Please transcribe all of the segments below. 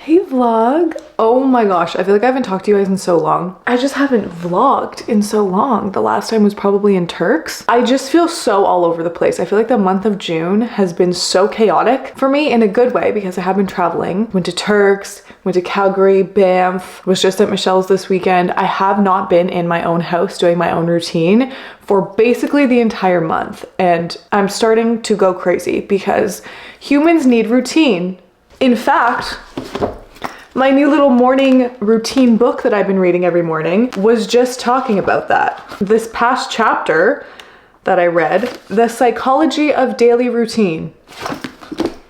Hey vlog. Oh my gosh, I feel like I haven't talked to you guys in so long. I just haven't vlogged in so long. The last time was probably in Turks. I just feel so all over the place. I feel like the month of June has been so chaotic for me in a good way because I have been traveling. Went to Turks, went to Calgary, Banff, was just at Michelle's this weekend. I have not been in my own house doing my own routine for basically the entire month. And I'm starting to go crazy because humans need routine. In fact, my new little morning routine book that I've been reading every morning was just talking about that. This past chapter that I read, The Psychology of Daily Routine.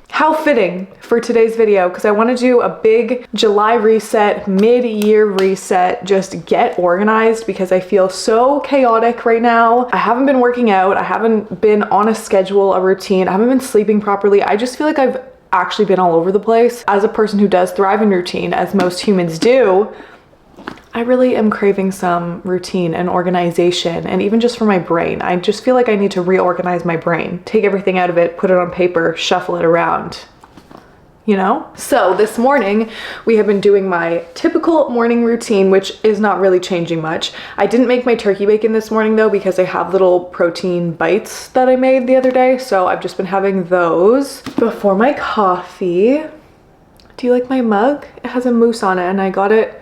How fitting for today's video, because I want to do a big July reset, mid-year reset, just get organized because I feel so chaotic right now. I haven't been working out. I haven't been on a schedule, a routine. I haven't been sleeping properly. I just feel like I've actually been all over the place. As a person who does thrive in routine, as most humans do, I really am craving some routine and organization, and even just for my brain. I just feel like I need to reorganize my brain, take everything out of it, put it on paper, shuffle it around, you know? So this morning we have been doing my typical morning routine, which is not really changing much. I didn't make my turkey bacon this morning though, because I have little protein bites that I made the other day. So I've just been having those before my coffee. Do you like my mug? It has a moose on it and I got it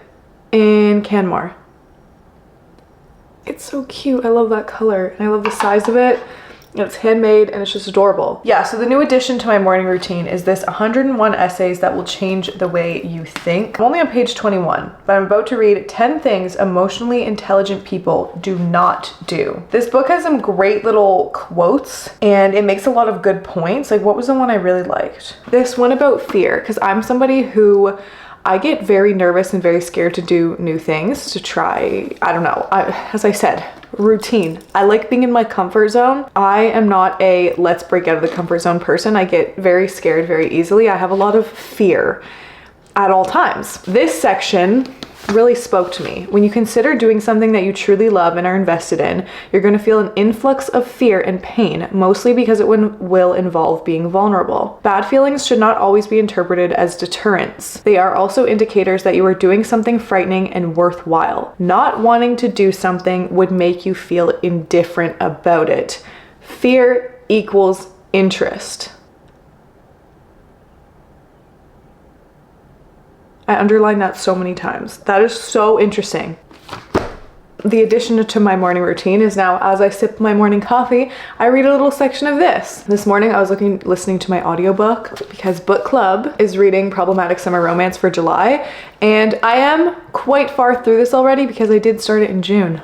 in Canmore. It's so cute. I love that color and I love the size of it. And it's handmade and it's just adorable. Yeah, so the new addition to my morning routine is this 101 essays that will change the way you think. I'm only on page 21, but I'm about to read 10 things emotionally intelligent people do not do. This book has some great little quotes and it makes a lot of good points. Like, what was the one I really liked? This one about fear, because I'm somebody who I get very nervous and very scared to do new things, to try, I don't know, as I said, routine. I like being in my comfort zone. I am not a let's break out of the comfort zone person. I get very scared very easily. I have a lot of fear at all times. This section really spoke to me. When you consider doing something that you truly love and are invested in, you're going to feel an influx of fear and pain, mostly because it will involve being vulnerable. Bad feelings should not always be interpreted as deterrents. They are also indicators that you are doing something frightening and worthwhile. Not wanting to do something would make you feel indifferent about it. Fear equals interest. I underlined that so many times. That is so interesting. The addition to my morning routine is now, as I sip my morning coffee, I read a little section of this. This morning I was listening to my audiobook because book club is reading Problematic Summer Romance for July, and I am quite far through this already because I did start it in June.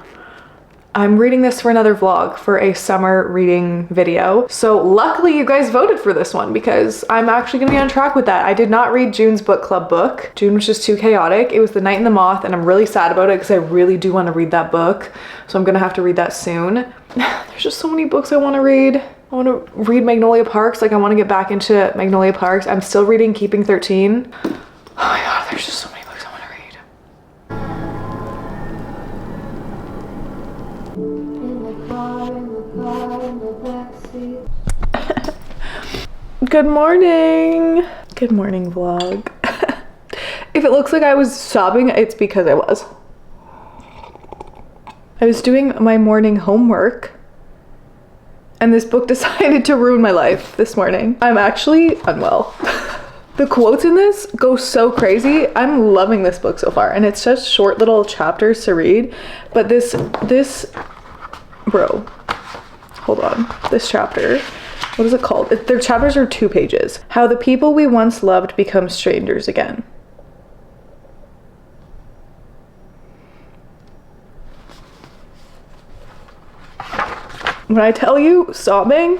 I'm reading this for another vlog for a summer reading video. So luckily you guys voted for this one because I'm actually gonna be on track with that. I did not read June's book club book. June was just too chaotic. It was The Night and the Moth and I'm really sad about it because I really do want to read that book. So I'm gonna have to read that soon. There's just so many books I want to read. I want to read Magnolia Parks. Like, I want to get back into Magnolia Parks. I'm still reading Keeping 13. Oh my god, there's just so many books I want to read. Good morning. Good morning vlog. If it looks like I was sobbing, it's because I was. I was doing my morning homework and this book decided to ruin my life this morning. I'm actually unwell. The quotes in this go so crazy. I'm loving this book so far and it's just short little chapters to read, but this bro, hold on, this chapter, what is it called? Their chapters are 2 pages. How the people we once loved become strangers again. When I tell you sobbing,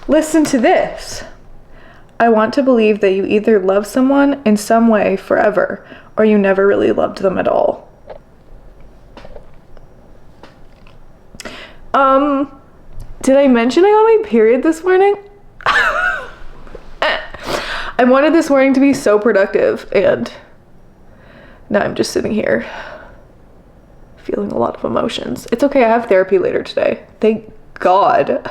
listen to this. I want to believe that you either love someone in some way forever, or you never really loved them at all. Did I mention I got my period this morning? I wanted this morning to be so productive and now I'm just sitting here feeling a lot of emotions. It's okay, I have therapy later today. Thank God.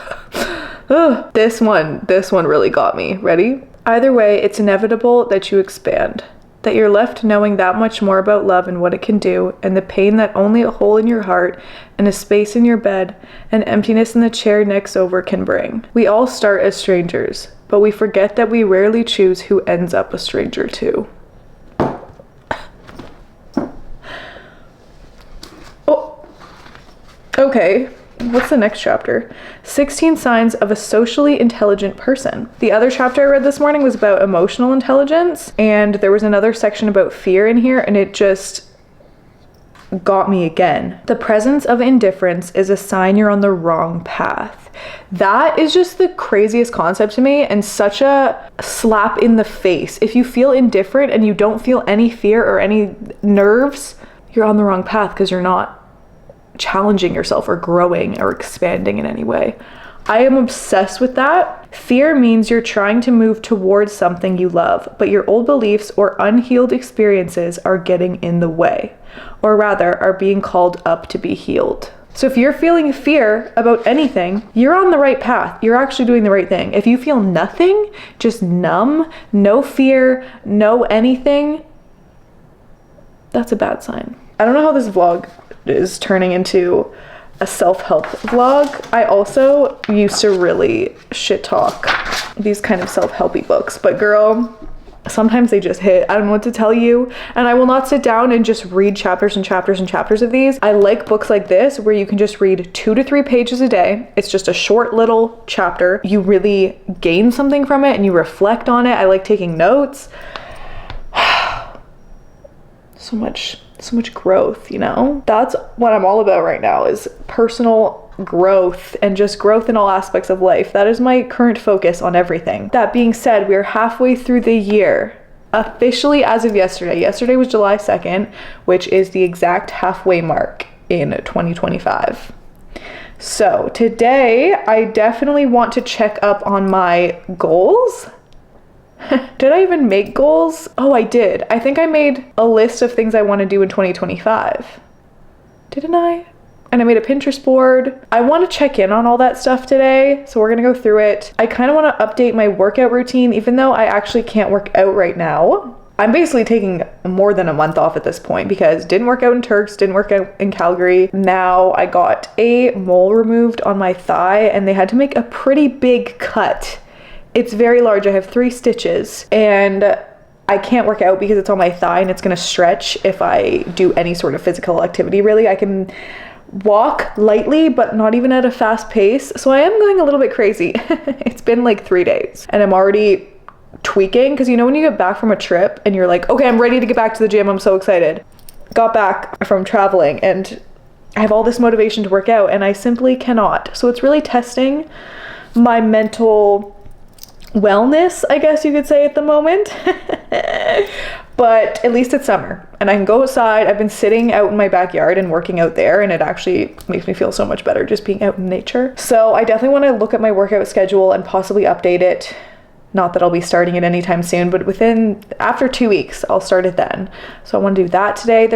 This one really got me. Ready? Either way, it's inevitable that you expand, that you're left knowing that much more about love and what it can do, and the pain that only a hole in your heart and a space in your bed and emptiness in the chair next over can bring. We all start as strangers, but we forget that we rarely choose who ends up a stranger too. Oh, okay. What's the next chapter? 16 signs of a socially intelligent person. The other chapter I read this morning was about emotional intelligence, and there was another section about fear in here, and it just got me again. The presence of indifference is a sign you're on the wrong path. That is just the craziest concept to me, and such a slap in the face. If you feel indifferent and you don't feel any fear or any nerves, you're on the wrong path because you're not challenging yourself or growing or expanding in any way. I am obsessed with that. Fear means you're trying to move towards something you love, but your old beliefs or unhealed experiences are getting in the way, or rather are being called up to be healed. So if you're feeling fear about anything, you're on the right path. You're actually doing the right thing. If you feel nothing, just numb, no fear, no anything, that's a bad sign. I don't know how this vlog is turning into a self-help vlog. I also used to really shit talk these kind of self-helpy books, but girl, sometimes they just hit. I don't know what to tell you, and I will not sit down and just read chapters and chapters and chapters of these. I like books like this where you can just read 2 to 3 pages a day. It's just a short little chapter. You really gain something from it and you reflect on it. I like taking notes. So much growth, you know? That's what I'm all about right now, is personal growth and just growth in all aspects of life. That is my current focus on everything. That being said, we are halfway through the year. Officially as of yesterday. Yesterday was July 2nd, which is the exact halfway mark in 2025. So today, I definitely want to check up on my goals. Did I even make goals? Oh, I did. I think I made a list of things I want to do in 2025. Didn't I? And I made a Pinterest board. I want to check in on all that stuff today, so we're gonna go through it. I kind of want to update my workout routine, even though I actually can't work out right now. I'm basically taking more than a month off at this point because didn't work out in Turks, didn't work out in Calgary. Now I got a mole removed on my thigh and they had to make a pretty big cut. It's very large. I have 3 stitches and I can't work out because it's on my thigh and it's gonna stretch if I do any sort of physical activity. Really, I can walk lightly, but not even at a fast pace. So I am going a little bit crazy. It's been like 3 days and I'm already tweaking, because you know when you get back from a trip and you're like, okay, I'm ready to get back to the gym. I'm so excited. Got back from traveling and I have all this motivation to work out and I simply cannot. So it's really testing my mental wellness, I guess you could say, at the moment. But at least it's summer and I can go outside. I've been sitting out in my backyard and working out there and it actually makes me feel so much better just being out in nature. So I definitely want to look at my workout schedule and possibly update it. Not that I'll be starting it anytime soon, but after 2 weeks, I'll start it then. So I want to do that today.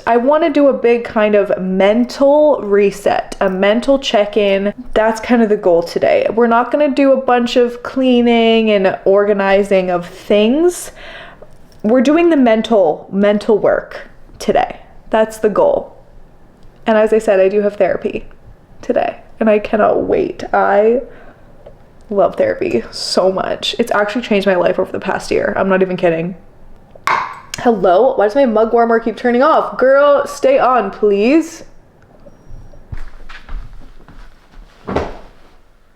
I want to do a big kind of mental reset, a mental check-in. That's kind of the goal today. We're not going to do a bunch of cleaning and organizing of things. We're doing the mental work today. That's the goal. And as I said, I do have therapy today and I cannot wait. I love therapy so much. It's actually changed my life over the past year. I'm not even kidding. Hello? Why does my mug warmer keep turning off? Girl, stay on, please.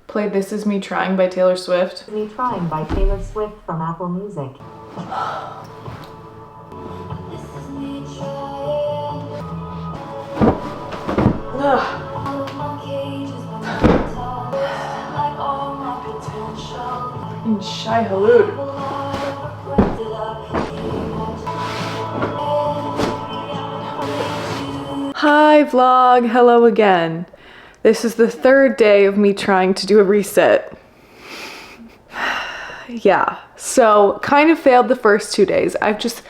Play This Is Me Trying by Taylor Swift. Me Trying by Taylor Swift from Apple Music. Ugh. Shy Halud. Hi vlog, hello again. This is the 3rd day of me trying to do a reset. Yeah, so kind of failed the first 2 days. I just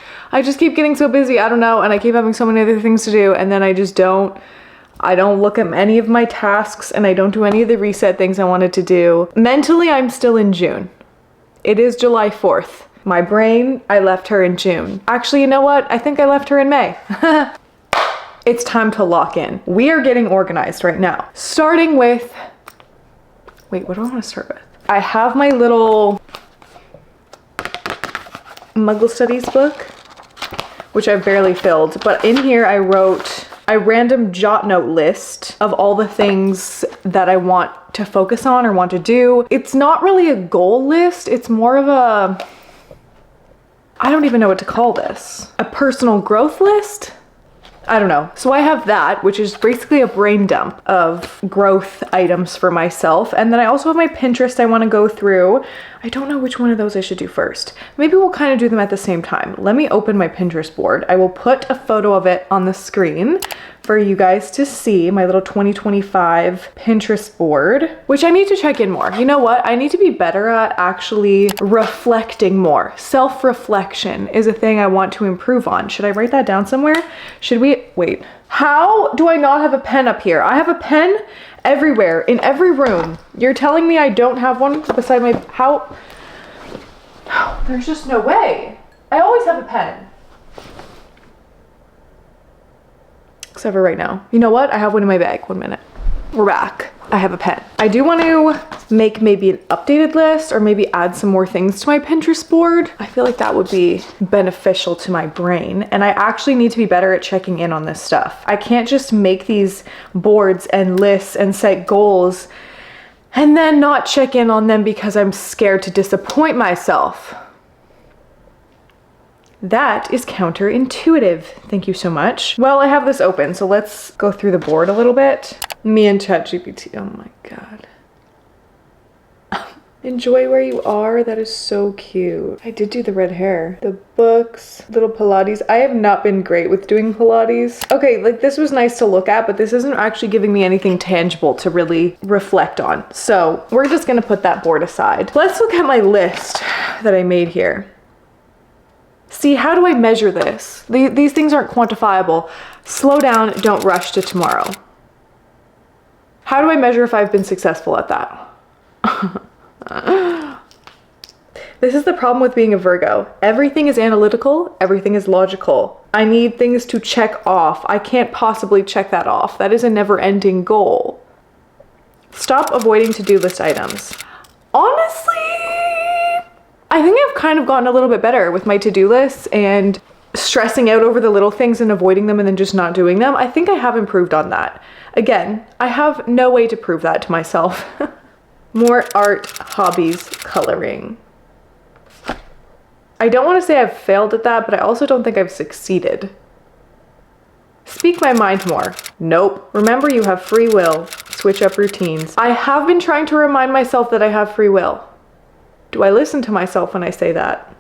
keep getting so busy, I don't know, and I keep having so many other things to do, and then I don't look at any of my tasks and I don't do any of the reset things I wanted to do. Mentally, I'm still in June. It is July 4th. My brain, I left her in June. Actually, you know what? I think I left her in May. It's time to lock in. We are getting organized right now. Starting with, wait, what do I want to start with? I have my little Muggle Studies book, which I've barely filled, but in here I wrote a random jot note list of all the things that I want to focus on or want to do. It's not really a goal list, it's more of a, I don't even know what to call this. A personal growth list? I don't know. So I have that, which is basically a brain dump of growth items for myself. And then I also have my Pinterest I want to go through. I don't know which one of those I should do first. Maybe we'll kind of do them at the same time. Let me open my Pinterest board. I will put a photo of it on the screen for you guys to see, my little 2025 Pinterest board, which I need to check in more. You know what? I need to be better at actually reflecting more. Self-reflection is a thing I want to improve on. Should I write that down somewhere? Should we, wait. How do I not have a pen up here? I have a pen everywhere, in every room. You're telling me I don't have one beside my, how? There's just no way. I always have a pen. Except for right now. You know what? I have one in my bag. 1 minute. We're back. I have a pen. I do want to make maybe an updated list or maybe add some more things to my Pinterest board. I feel like that would be beneficial to my brain. And I actually need to be better at checking in on this stuff. I can't just make these boards and lists and set goals and then not check in on them because I'm scared to disappoint myself. That is counterintuitive. Thank you so much. Well, I have this open, so let's go through the board a little bit. Me and ChatGPT. Oh my God. Enjoy where you are. That is so cute. I did do the red hair. The books, little Pilates. I have not been great with doing Pilates. Okay, like this was nice to look at, but this isn't actually giving me anything tangible to really reflect on. So we're just gonna put that board aside. Let's look at my list that I made here. See, how do I measure this? These things aren't quantifiable. Slow down, don't rush to tomorrow. How do I measure if I've been successful at that? This is the problem with being a Virgo. Everything is analytical, everything is logical. I need things to check off. I can't possibly check that off. That is a never-ending goal. Stop avoiding to-do list items. Honestly, I think I've kind of gotten a little bit better with my to-do lists and stressing out over the little things and avoiding them and then just not doing them. I think I have improved on that. Again, I have no way to prove that to myself. More art, hobbies, coloring. I don't want to say I've failed at that, but I also don't think I've succeeded. Speak my mind more. Nope. Remember, you have free will. Switch up routines. I have been trying to remind myself that I have free will. Do I listen to myself when I say that?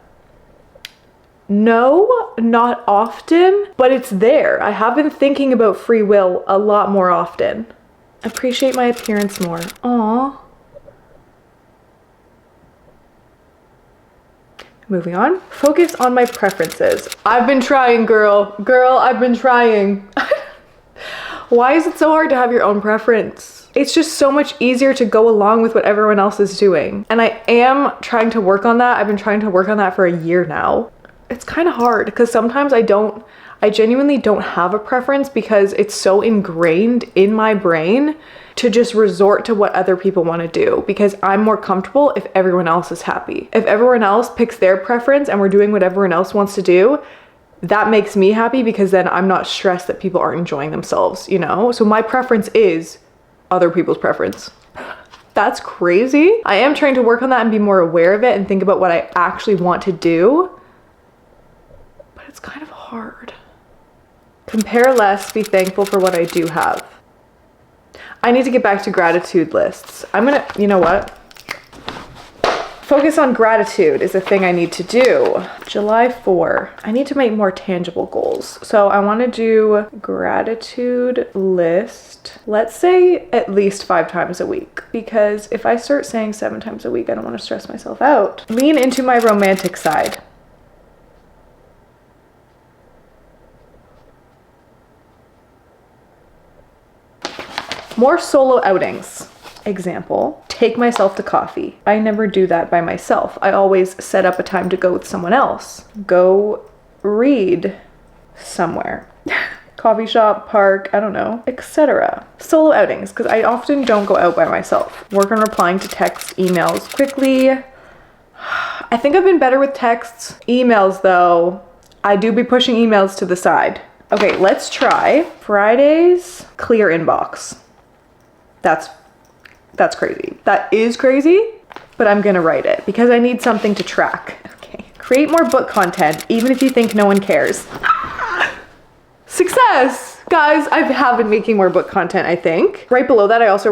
No, not often, but it's there. I have been thinking about free will a lot more often. Appreciate my appearance more. Aww. Moving on. Focus on my preferences. I've been trying, girl. Girl, I've been trying. Why is it so hard to have your own preference? It's just so much easier to go along with what everyone else is doing. And I am trying to work on that. I've been trying to work on that for a year now. It's kind of hard because sometimes I genuinely don't have a preference because it's so ingrained in my brain to just resort to what other people want to do because I'm more comfortable if everyone else is happy. If everyone else picks their preference and we're doing what everyone else wants to do, that makes me happy because then I'm not stressed that people aren't enjoying themselves, you know? So my preference is other people's preference. That's crazy. I am trying to work on that and be more aware of it and think about what I actually want to do, but it's kind of hard. Compare less, be thankful for what I do have. I need to get back to gratitude lists. You know what? Focus on gratitude is a thing I need to do. July 4. I need to make more tangible goals. So I want to do gratitude list, let's say at least 5 times a week. Because if I start saying 7 times a week, I don't want to stress myself out. Lean into my romantic side. More solo outings. example, take myself to coffee. I never do that by myself. I always set up a time to go with someone else. Go read somewhere. Coffee shop, park, I don't know, etc. Solo outings, because I often don't go out by myself. Work on replying to text, emails quickly. I think I've been better with texts. Emails though, I do be pushing emails to the side. Okay, let's try Fridays, clear inbox. That's crazy. That is crazy, but I'm gonna write it because I need something to track. Okay, create more book content, even if you think no one cares. Success! Guys, I have been making more book content, I think. Right below that, I also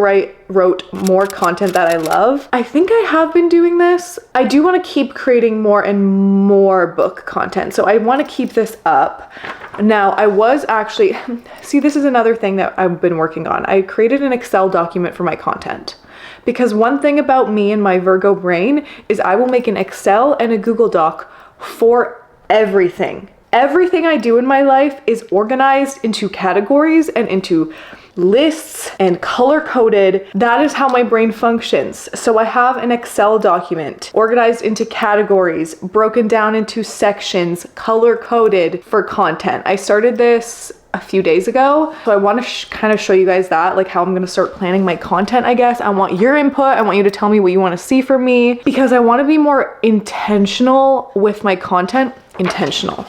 wrote more content that I love. I think I have been doing this. I do want to keep creating more and more book content, so I want to keep this up. Now, I was actually, see, this is another thing that I've been working on. I created an Excel document for my content. Because one thing about me and my Virgo brain is I will make an Excel and a Google Doc for everything. Everything I do in my life is organized into categories and into lists and color coded. That is how my brain functions. So I have an Excel document organized into categories, broken down into sections, color coded for content. I started this a few days ago. So I want to kind of show you guys that, like how I'm going to start planning my content, I guess. I want your input. I want you to tell me what you want to see from me because I want to be more intentional with my content. Intentional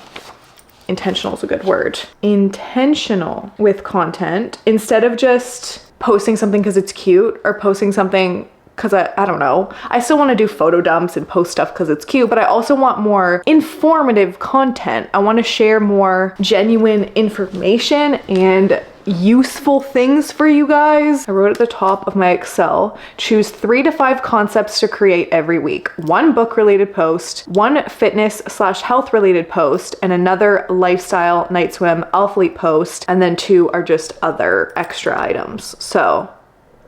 is a good word. Intentional with content instead of just posting something because it's cute or posting something because I don't know. I still want to do photo dumps and post stuff because it's cute, but I also want more informative content. I want to share more genuine information and useful things for you guys. I wrote at the top of my Excel, choose 3 to 5 concepts to create every week. 1 book related post, 1 fitness/health related post, and another lifestyle, night swim, athlete post, and then 2 are just other extra items. So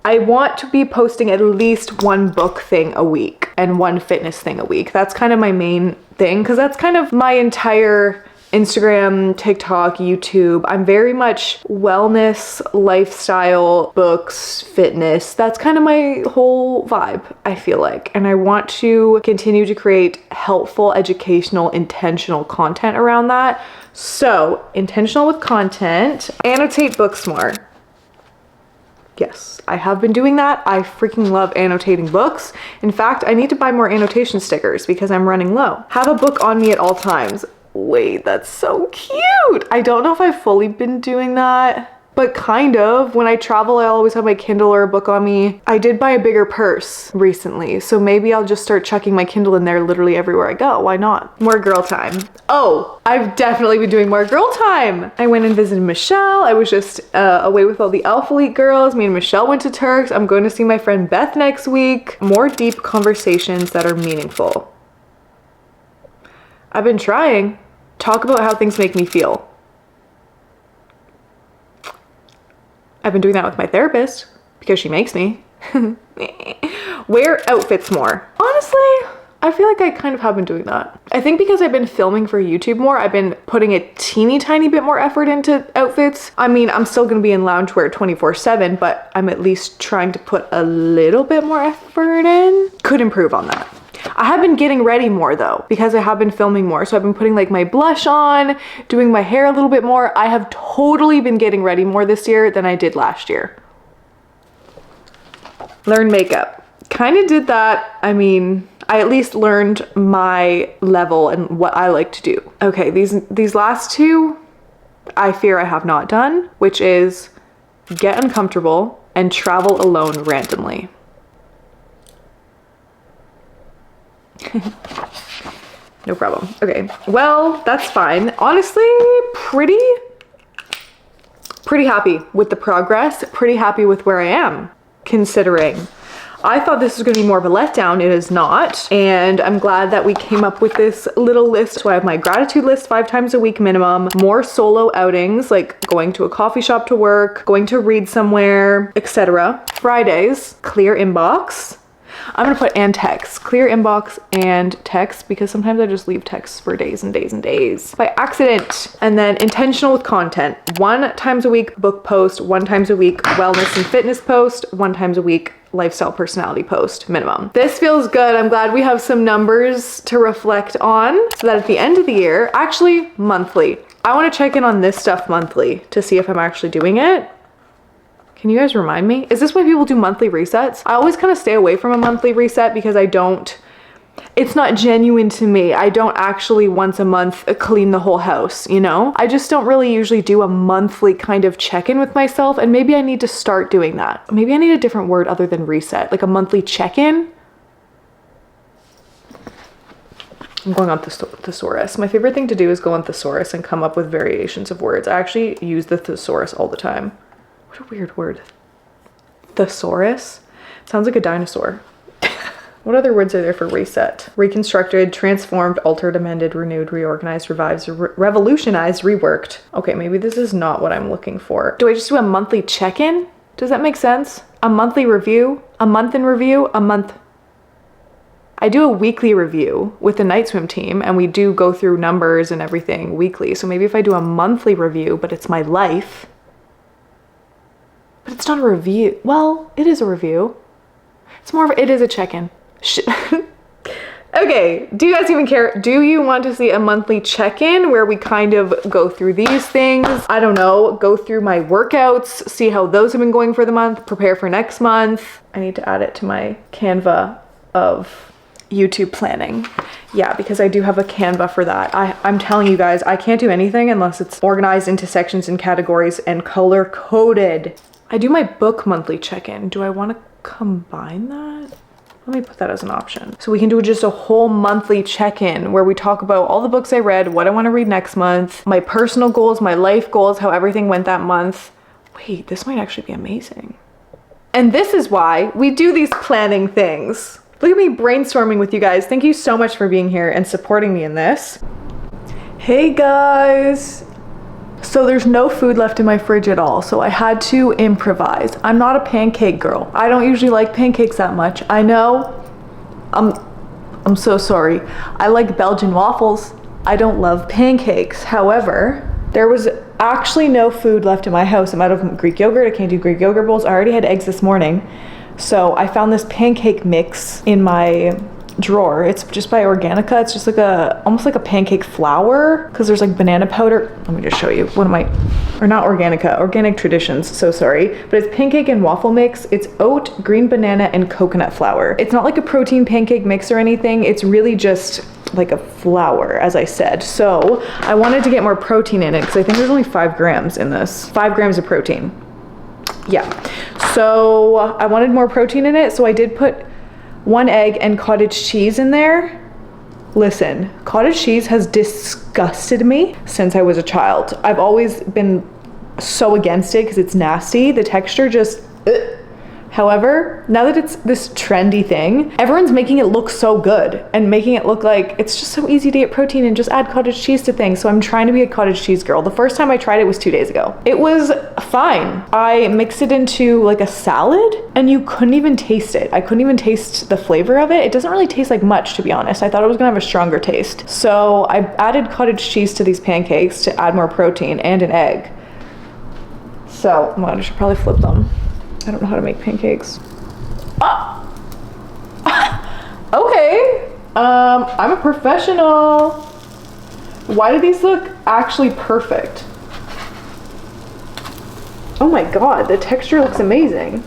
I want to be posting at least 1 book thing a week and 1 fitness thing a week. That's kind of my main thing because that's kind of my entire Instagram, TikTok, YouTube. I'm very much wellness, lifestyle, books, fitness. That's kind of my whole vibe, I feel like. And I want to continue to create helpful, educational, intentional content around that. So, intentional with content, annotate books more. Yes, I have been doing that. I freaking love annotating books. In fact, I need to buy more annotation stickers because I'm running low. Have a book on me at all times. Wait, that's so cute. I don't know if I've fully been doing that, but kind of. When I travel, I always have my Kindle or a book on me. I did buy a bigger purse recently, so maybe I'll just start chucking my Kindle in there literally everywhere I go. Why not? More girl time. Oh, I've definitely been doing more girl time. I went and visited Michelle. I was just away with all the Alphalete girls. Me and Michelle went to Turks. I'm going to see my friend Beth next week. More deep conversations that are meaningful. I've been trying. Talk about how things make me feel. I've been doing that with my therapist because she makes me. Wear outfits more. Honestly, I feel like I kind of have been doing that. I think because I've been filming for YouTube more, I've been putting a teeny tiny bit more effort into outfits. I mean, I'm still gonna be in loungewear 24/7, but I'm at least trying to put a little bit more effort in. Could improve on that. I have been getting ready more though, because I have been filming more. So I've been putting like my blush on, doing my hair a little bit more. I have totally been getting ready more this year than I did last year. Learn makeup. Kind of did that. I mean, I at least learned my level and what I like to do. Okay, these last 2, I fear I have not done, which is get uncomfortable and travel alone randomly. No problem. Okay, well, that's fine. Honestly, pretty happy with the progress, pretty happy with where I am, considering. I thought this was going to be more of a letdown. It is not. And I'm glad that we came up with this little list. So I have my gratitude list 5 times a week minimum, more solo outings, like going to a coffee shop to work, going to read somewhere, etc. Fridays, clear inbox. I'm gonna put and text, clear inbox and text, because sometimes I just leave texts for days and days and days by accident. And then intentional with content, 1 times a week book post, 1 times a week wellness and fitness post, 1 times a week lifestyle personality post minimum. This feels good. I'm glad we have some numbers to reflect on so that at the end of the year, actually monthly, I want to check in on this stuff monthly to see if I'm actually doing it. Can you guys remind me? Is this why people do monthly resets? I always kind of stay away from a monthly reset because it's not genuine to me. I don't actually once a month clean the whole house, you know? I just don't really usually do a monthly kind of check-in with myself, and maybe I need to start doing that. Maybe I need a different word other than reset, like a monthly check-in. I'm going on thesaurus. My favorite thing to do is go on thesaurus and come up with variations of words. I actually use the thesaurus all the time. What a weird word. Thesaurus? Sounds like a dinosaur. What other words are there for reset? Reconstructed, transformed, altered, amended, renewed, reorganized, revised, revolutionized, reworked. Okay, maybe this is not what I'm looking for. Do I just do a monthly check-in? Does that make sense? A monthly review? A month in review? A month... I do a weekly review with the night swim team, and we do go through numbers and everything weekly. So maybe if I do a monthly review, but it's my life... But it's not a review. Well, it is a review. It's more of it is a check-in. Okay, do you guys even care? Do you want to see a monthly check-in where we kind of go through these things? I don't know, go through my workouts, see how those have been going for the month, prepare for next month. I need to add it to my Canva of YouTube planning. Yeah, because I do have a Canva for that. I'm telling you guys, I can't do anything unless it's organized into sections and categories and color coded. I do my book monthly check-in. Do I want to combine that? Let me put that as an option. So we can do just a whole monthly check-in where we talk about all the books I read, what I want to read next month, my personal goals, my life goals, how everything went that month. Wait, this might actually be amazing. And this is why we do these planning things. Look at me brainstorming with you guys. Thank you so much for being here and supporting me in this. Hey guys. So there's no food left in my fridge at all, so I had to improvise. I'm not a pancake girl. I don't usually like pancakes that much. I know. I'm so sorry. I like Belgian waffles. I don't love pancakes. However, there was actually no food left in my house. I'm out of Greek yogurt. I can't do Greek yogurt bowls. I already had eggs this morning. So I found this pancake mix in my drawer. It's just by Organica. It's just like almost like a pancake flour, because there's like banana powder. Let me just show you. Or not Organica, Organic Traditions, so sorry. But it's pancake and waffle mix. It's oat, green banana, and coconut flour. It's not like a protein pancake mix or anything. It's really just like a flour, as I said. So I wanted to get more protein in it because I think there's only 5 grams in this. 5 grams of protein. Yeah. So I wanted more protein in it, so I did put 1 egg and cottage cheese in there. Listen, cottage cheese has disgusted me since I was a child. I've always been so against it because it's nasty. The texture just... However, now that it's this trendy thing, everyone's making it look so good and making it look like it's just so easy to get protein and just add cottage cheese to things. So I'm trying to be a cottage cheese girl. The first time I tried it was 2 days ago. It was fine. I mixed it into like a salad and you couldn't even taste it. I couldn't even taste the flavor of it. It doesn't really taste like much, to be honest. I thought it was gonna have a stronger taste. So I added cottage cheese to these pancakes to add more protein and an egg. So, well, I should probably flip them. I don't know how to make pancakes. Ah! Okay. I'm a professional. Why do these look actually perfect? Oh my god, the texture looks amazing.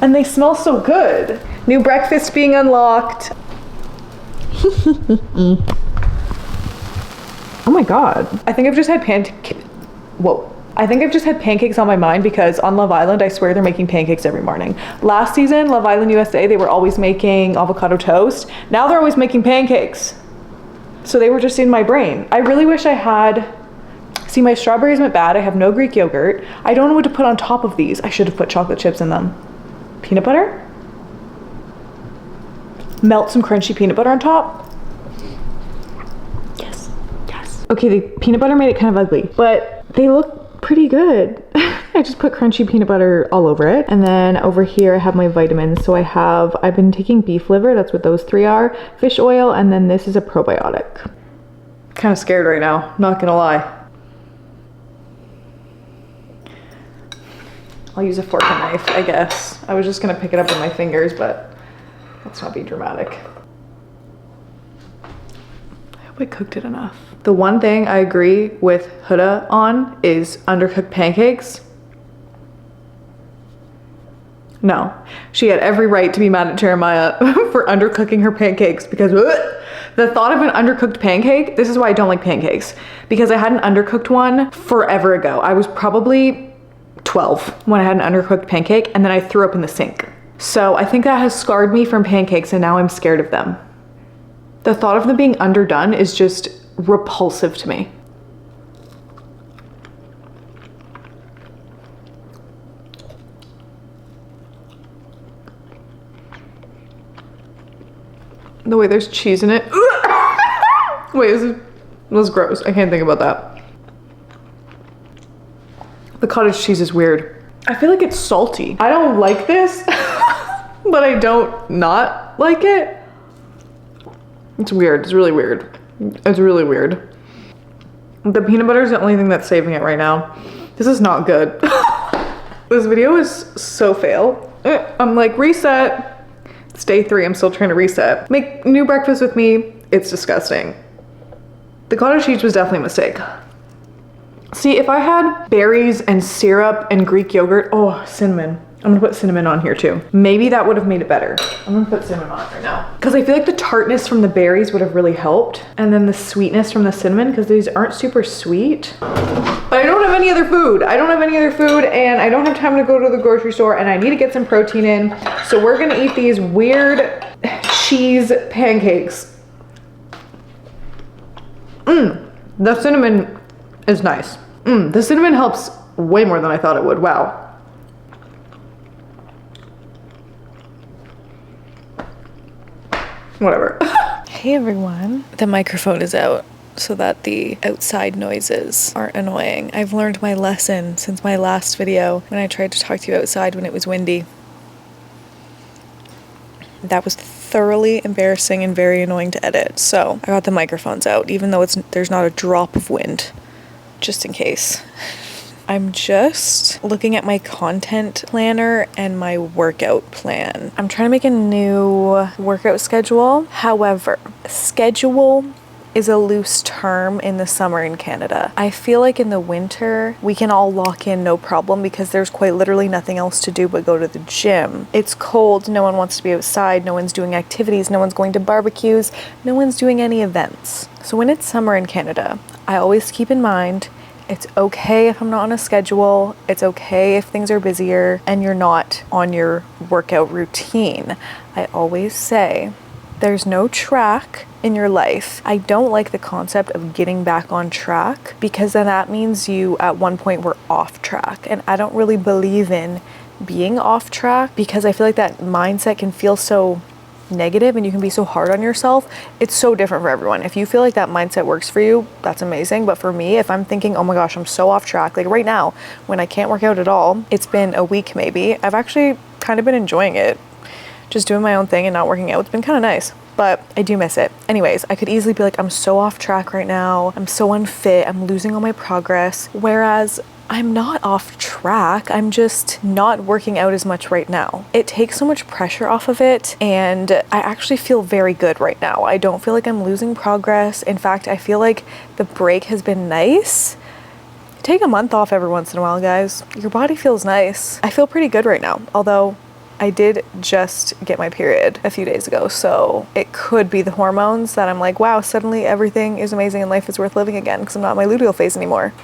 And they smell so good. New breakfast being unlocked. Oh my god. I think I've just had I think I've just had pancakes on my mind because on Love Island, I swear they're making pancakes every morning. Last season, Love Island USA, they were always making avocado toast. Now they're always making pancakes. So they were just in my brain. I really wish I had... See, my strawberries went bad. I have no Greek yogurt. I don't know what to put on top of these. I should have put chocolate chips in them. Peanut butter? Melt some crunchy peanut butter on top. Yes, yes. Okay, the peanut butter made it kind of ugly, but they look pretty good. I I just put crunchy peanut butter all over it. And then over here I have my vitamins. So I've been taking beef liver, that's what those 3 are, fish oil, and then this is a probiotic. Kind of scared right now, not gonna lie. I'll use a fork and knife, I guess. I was just gonna pick it up with my fingers, but let's not be dramatic. I hope I cooked it enough. The one thing I agree with Huda on is undercooked pancakes. No, she had every right to be mad at Jeremiah for undercooking her pancakes because the thought of an undercooked pancake, this is why I don't like pancakes, because I had an undercooked one forever ago. I was probably 12 when I had an undercooked pancake, and then I threw up in the sink. So I think that has scarred me from pancakes, and now I'm scared of them. The thought of them being underdone is just repulsive to me. The way there's cheese in it. Wait, this was gross. I can't think about that. The cottage cheese is weird. I feel like it's salty. I don't like this, but I don't not like it. It's weird. It's really weird. It's really weird. The peanut butter is the only thing that's saving it right now. This is not good. This video is so fail. I'm like, reset. It's day 3. I'm still trying to reset. Make new breakfast with me. It's disgusting. The cottage cheese was definitely a mistake. See, if I had berries and syrup and Greek yogurt, oh, cinnamon. I'm gonna put cinnamon on here too. Maybe that would have made it better. I'm gonna put cinnamon on it right now. Because I feel like the tartness from the berries would have really helped. And then the sweetness from the cinnamon, because these aren't super sweet. But I don't have any other food. I don't have any other food, and I don't have time to go to the grocery store, and I need to get some protein in. So we're gonna eat these weird cheese pancakes. The cinnamon is nice. The cinnamon helps way more than I thought it would. Wow. Whatever. Hey everyone. The microphone is out so that the outside noises aren't annoying. I've learned my lesson since my last video when I tried to talk to you outside when it was windy. That was thoroughly embarrassing and very annoying to edit. So I got the microphones out, even though there's not a drop of wind, just in case. I'm just looking at my content planner and my workout plan. I'm trying to make a new workout schedule. However, schedule is a loose term in the summer in Canada. I feel like in the winter, we can all lock in no problem because there's quite literally nothing else to do but go to the gym. It's cold, no one wants to be outside, no one's doing activities, no one's going to barbecues, no one's doing any events. So when it's summer in Canada, I always keep in mind it's okay if I'm not on a schedule. It's okay if things are busier and you're not on your workout routine. I always say there's no track in your life. I don't like the concept of getting back on track because then that means you at one point were off track. And I don't really believe in being off track because I feel like that mindset can feel so negative and you can be so hard on yourself. It's so different for everyone. If you feel like that mindset works for you, that's amazing. But for me, if I'm thinking, oh my gosh, I'm so off track, like right now when I can't work out at all, it's been a week maybe, I've actually kind of been enjoying it. Just doing my own thing and not working out. It's been kind of nice, but I do miss it. Anyways, I could easily be like, I'm so off track right now. I'm so unfit. I'm losing all my progress. Whereas I'm not off track. I'm just not working out as much right now. It takes so much pressure off of it, and I actually feel very good right now. I don't feel like I'm losing progress. In fact, I feel like the break has been nice. Take a month off every once in a while, guys. Your body feels nice. I feel pretty good right now, although I did just get my period a few days ago, so it could be the hormones that I'm like, wow, suddenly everything is amazing and life is worth living again because I'm not in my luteal phase anymore.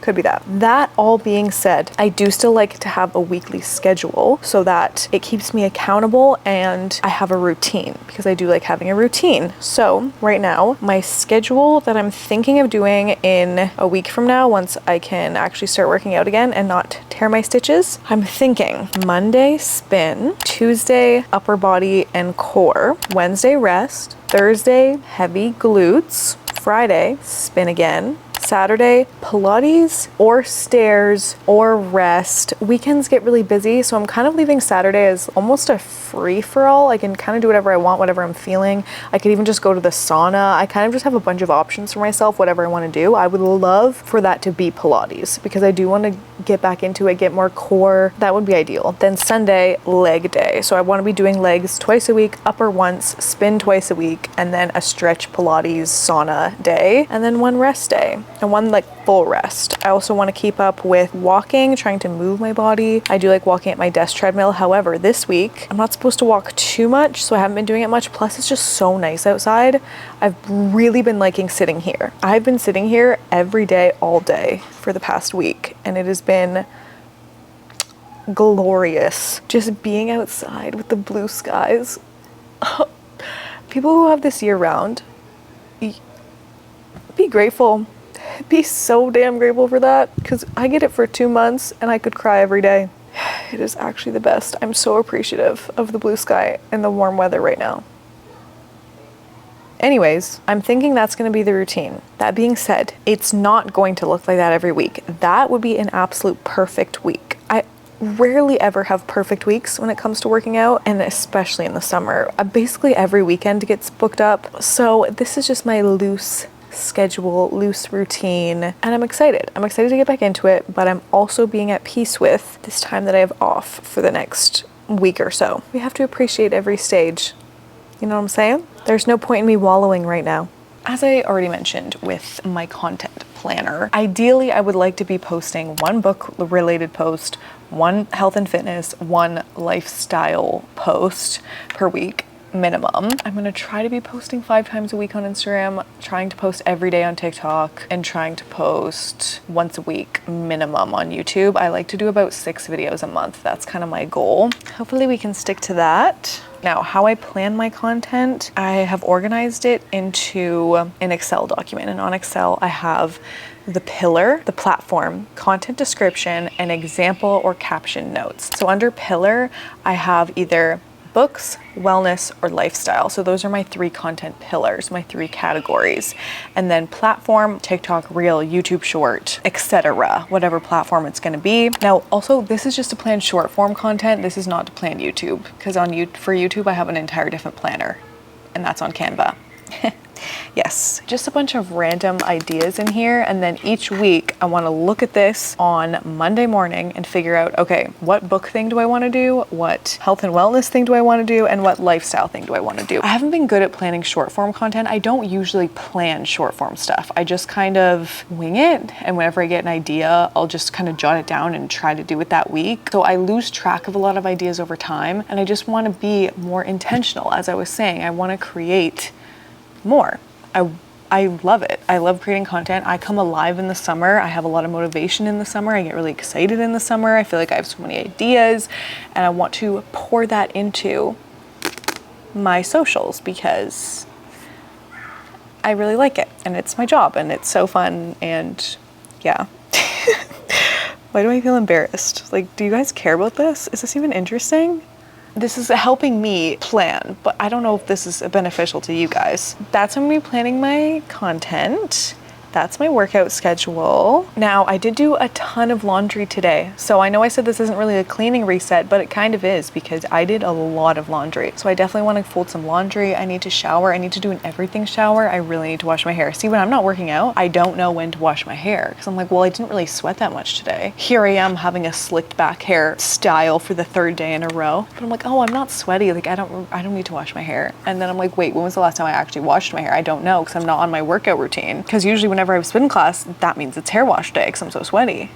Could be that. That all being said, I do still like to have a weekly schedule so that it keeps me accountable and I have a routine because I do like having a routine. So right now, my schedule that I'm thinking of doing in a week from now, once I can actually start working out again and not tear my stitches, I'm thinking Monday spin, Tuesday upper body and core, Wednesday rest, Thursday heavy glutes, Friday spin again, Saturday, Pilates or stairs or rest. Weekends get really busy, so I'm kind of leaving Saturday as almost a free-for-all. I can kind of do whatever I want, whatever I'm feeling. I could even just go to the sauna. I kind of just have a bunch of options for myself, whatever I want to do. I would love for that to be Pilates because I do want to get back into it, get more core. That would be ideal. Then Sunday, leg day. So I want to be doing legs twice a week, upper once, spin twice a week, and then a stretch Pilates sauna day, and then one rest day, and one like full rest. I also want to keep up with walking, trying to move my body. I do like walking at my desk treadmill. However, this week, I'm not supposed to walk too much, so I haven't been doing it much. Plus, it's just so nice outside. I've really been liking sitting here. I've been sitting here every day, all day for the past week, and it has been glorious. Just being outside with the blue skies. People who have this year round, be grateful. Be so damn grateful for that, because I get it for 2 months and I could cry every day. It is actually the best. I'm so appreciative of the blue sky and the warm weather right now. Anyways, I'm thinking that's going to be the routine. That being said, it's not going to look like that every week. That would be an absolute perfect week. I rarely ever have perfect weeks when it comes to working out, and especially in the summer. Basically every weekend gets booked up. So this is just my loose schedule, loose routine, and I'm excited. I'm excited to get back into it, but I'm also being at peace with this time that I have off for the next week or so. We have to appreciate every stage. You know what I'm saying? There's no point in me wallowing right now. As I already mentioned with my content planner, ideally I would like to be posting one book related post, one health and fitness, one lifestyle post per week minimum. I'm gonna try to be posting 5 times a week on Instagram, trying to post every day on TikTok, and trying to post once a week minimum on YouTube. I like to do about 6 videos a month. That's kind of my goal. Hopefully we can stick to that. Now, how I plan my content, I have organized it into an Excel document, and on Excel I have the pillar, the platform, content description, and example or caption notes. So under pillar, I have either books, wellness, or lifestyle. So those are my 3 content pillars, my 3 categories. And then platform, TikTok, Reel, YouTube Short, etc. Whatever platform it's gonna be. Now, also, this is just to plan short form content. This is not to plan YouTube, because for YouTube, I have an entire different planner, and that's on Canva. Yes, just a bunch of random ideas in here, and then each week I want to look at this on Monday morning and figure out, okay, what book thing do I want to do, what health and wellness thing do I want to do, and what lifestyle thing do I want to do. I haven't been good at planning short form content. I don't usually plan short form stuff. I just kind of wing it, and whenever I get an idea, I'll just kind of jot it down and try to do it that week. So I lose track of a lot of ideas over time, and I just want to be more intentional. As I was saying, I want to create more. I love it. I love creating content. I come alive in the summer. I have a lot of motivation in the summer. I get really excited in the summer. I feel like I have so many ideas, and I want to pour that into my socials because I really like it, and it's my job, and it's so fun, and yeah. Why do I feel embarrassed? Like, do you guys care about this? Is this even interesting? This is helping me plan, but I don't know if this is beneficial to you guys. That's when I'm planning my content. That's my workout schedule. Now, I did do a ton of laundry today. So I know I said this isn't really a cleaning reset, but it kind of is because I did a lot of laundry. So I definitely want to fold some laundry. I need to shower. I need to do an everything shower. I really need to wash my hair. See, when I'm not working out, I don't know when to wash my hair because I'm like, well, I didn't really sweat that much today. Here I am having a slicked back hair style for the 3rd day in a row. But I'm like, oh, I'm not sweaty. Like, I don't need to wash my hair. And then I'm like, wait, when was the last time I actually washed my hair? I don't know because I'm not on my workout routine. Because usually whenever I have spin class, that means it's hair wash day because I'm so sweaty.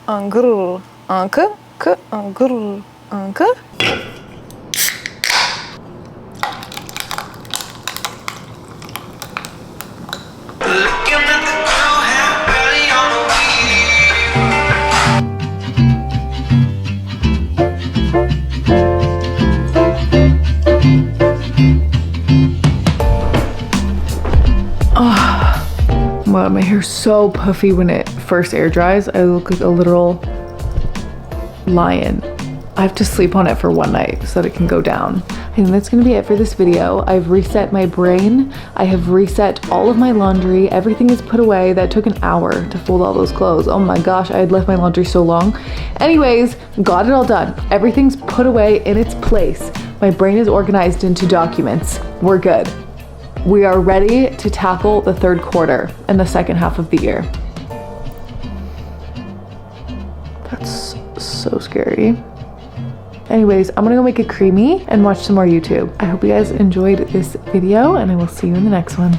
Wow, my hair's so puffy when it first air dries. I look like a literal lion. I have to sleep on it for one night so that it can go down. I think that's gonna be it for this video. I've reset my brain. I have reset all of my laundry. Everything is put away. That took an hour to fold all those clothes. Oh my gosh, I had left my laundry so long. Anyways, got it all done. Everything's put away in its place. My brain is organized into documents. We're good. We are ready to tackle the third quarter and the second half of the year. That's so scary. Anyways, I'm gonna go make a creamy and watch some more YouTube. I hope you guys enjoyed this video, and I will see you in the next one.